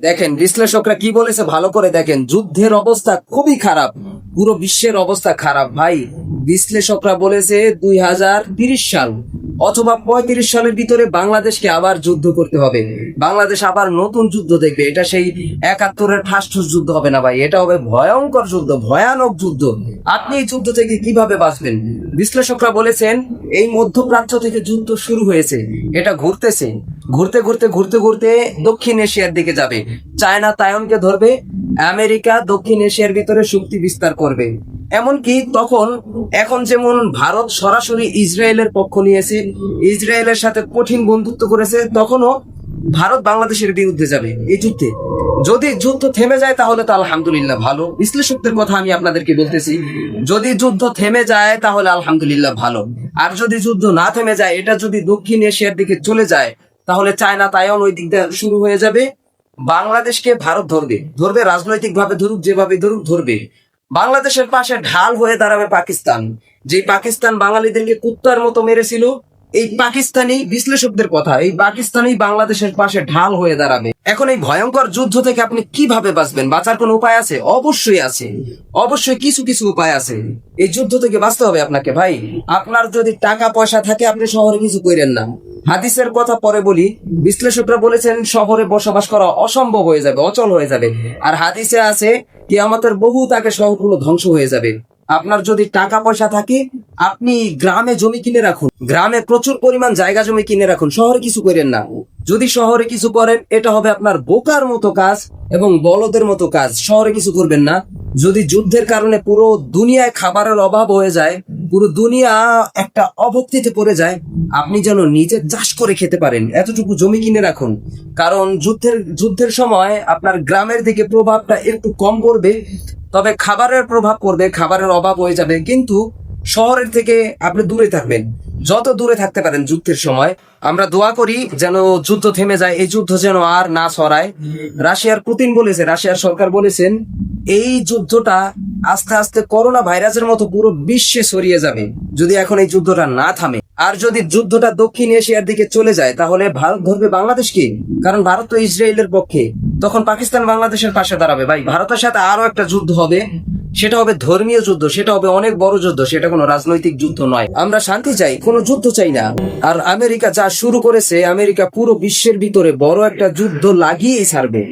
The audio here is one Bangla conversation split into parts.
দেখেন বিশ্লেষকরা কি বলেছে ভালো করে দেখেন, যুদ্ধের অবস্থা খুবই খারাপ, পুরো বিশ্বের অবস্থা খারাপ ভাই। বিশ্লেষকরা বলেছে 2030 সাল অথবা 35 সালের ভিতরে বাংলাদেশকে আবার যুদ্ধ করতে হবে, বাংলাদেশ আবার নতুন যুদ্ধ দেখবে। এটা সেই 71-এর ঠাসঠুস যুদ্ধ হবে না ভাই, এটা হবে ভয়ঙ্কর যুদ্ধ, ভয়ানক যুদ্ধ। আপনি এই যুদ্ধ থেকে কিভাবে বাঁচবেন? বিশ্লেষকরা বলেছেন এই মধ্যপ্রাচ্য থেকে যুদ্ধ শুরু হয়েছে, এটা ঘুরতেছে, ঘুরতে ঘুরতে ঘুরতে ঘুরতে দক্ষিণ এশিয়ার দিকে যাবে। চায়না তাইওয়ানকে ধরবে, আমেরিকা দক্ষিণ এশিয়ার ভিতরে শক্তি বিস্তার করবে। এমনকি তখন এখন যেমন ভারত সরাসরি ইসরায়েলের পক্ষ নিয়েছে, ইসরায়েলের সাথে কঠিন বন্ধুত্ব করেছে, তখনও ভারত বাংলাদেশের বিরুদ্ধে যাবে এই যুদ্ধে। যদি যুদ্ধ থেমে যায় তাহলে তো আলহামদুলিল্লাহ ভালো। বিশ্লেষকদের কথা আমি আপনাদেরকে বলতেছি, যদি যুদ্ধ থেমে যায় তাহলে আলহামদুলিল্লাহ ভালো। আর যদি যুদ্ধ না থেমে যায়, এটা যদি দক্ষিণ এশিয়ার দিকে চলে যায়, তাহলে চায়না তাইওয়ান ওই দিক দিয়ে শুরু হয়ে যাবে। বাংলাদেশকে ভারত ধরবে, ধরবে রাজনৈতিক ভাবে ধরুক, যেভাবে ধরুক ধরবে। বাংলাদেশের পাশে ঢাল হয়ে দাঁড়াবে পাকিস্তান, যে পাকিস্তান বাঙালিদেরকে কুত্তার মতো মেরেছিল। এই পাকিস্তানি বিশ্লেষকদের কথা, এই পাকিস্তানি বাংলাদেশের পাশে ঢাল হয়ে দাঁড়াবে। এখন এই ভয়ঙ্কর যুদ্ধ থেকে আপনি কিভাবে বাঁচবেন? বাঁচার কোনো উপায় আছে? অবশ্যই আছে, অবশ্যই কিছু কিছু উপায় আছে। এই যুদ্ধ থেকে বাঁচতে হবে আপনাকে ভাই। আপনার যদি টাকা পয়সা থাকে আপনি শহরে কিছু করেন না। হাদিসের কথা পরে বলি, বিশ্লেষকরা বলেছেন শহরে বসবাস করা অসম্ভব হয়ে যাবে, অচল হয়ে যাবে। আর হাদিসে আছে কিয়ামতের বহু তাকে শহরগুলো ধ্বংস হয়ে যাবে। আপনার যদি টাকা পয়সা থাকে আপনি গ্রামে জমি কিনে রাখুন, গ্রামে প্রচুর পরিমাণ জায়গা জমি কিনে রাখুন, শহরে কিছু করেন না। যদি শহরে কিছু করেন এটা হবে আপনার বোকার মতো কাজ এবং বলদের মতো কাজ, শহরে কিছু করবেন না। যদি যুদ্ধের কারণে পুরো দুনিয়ায় খাবারের অভাব হয়ে যায়, পুরো দুনিয়া একটা অভক্তিতে পড়ে যায়, আপনি যেন নিজে চাষ করে খেতে পারেন এতটুকু জমি কিনে রাখুন। কারণ যুদ্ধের সময় আপনার গ্রামের দিকে প্রভাবটা একটু কম পড়বে, তবে খাবারের প্রভাব পড়বে, খাবারের অভাব হয়ে যাবে। কিন্তু শহরের থেকে আপনি দূরে থাকবেন, যত দূরে থাকতে পারেন যুদ্ধের সময়। আমরা দোয়া করি যেন যুদ্ধ থেমে যায়, এই যুদ্ধ যেন আর না ছড়ায়। রাশিয়ার পুতিন বলেছে, রাশিয়ার সরকার বলেছেন এই যুদ্ধটা আস্তে আস্তে করোনা ভাইরাসের মতো পুরো বিশ্বে ছড়িয়ে যাবে যদি এখন এই যুদ্ধটা না থামে। আর যদি যুদ্ধটা দক্ষিণ এশিয়ার দিকে চলে যায় তাহলে ভারত ধরবে বাংলাদেশকে, কারণ ভারত তো ইসরায়েলের পক্ষে। তখন পাকিস্তান বাংলাদেশের পাশে দাঁড়াবে। ভাই ভারতের সাথে আরো একটা যুদ্ধ হবে, সেটা হবে ধর্মীয় যুদ্ধ, সেটা হবে অনেক বড় যুদ্ধ, সেটা কোনো রাজনৈতিক যুদ্ধ নয়। আমরা শান্তি চাই, কোনো যুদ্ধ চাই না। আর আমেরিকা যা শুরু করেছে, আমেরিকা পুরো বিশ্বের ভিতরে বড় একটা যুদ্ধ লাগিয়েই ছাড়বে,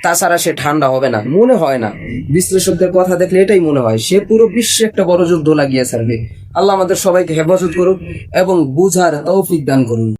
তাছাড়া সে ঠান্ডা হবে না, মনে হয় না। বিশ্লেষকদের কথা দেখলে এটাই মনে হয়, সে পুরো বিশ্বে একটা বড় যুদ্ধ লাগিয়ে ছাড়বে। আল্লাহ আমাদের সবাইকে হেফাজত করুক এবং বুঝার তৌফিক দান করুন।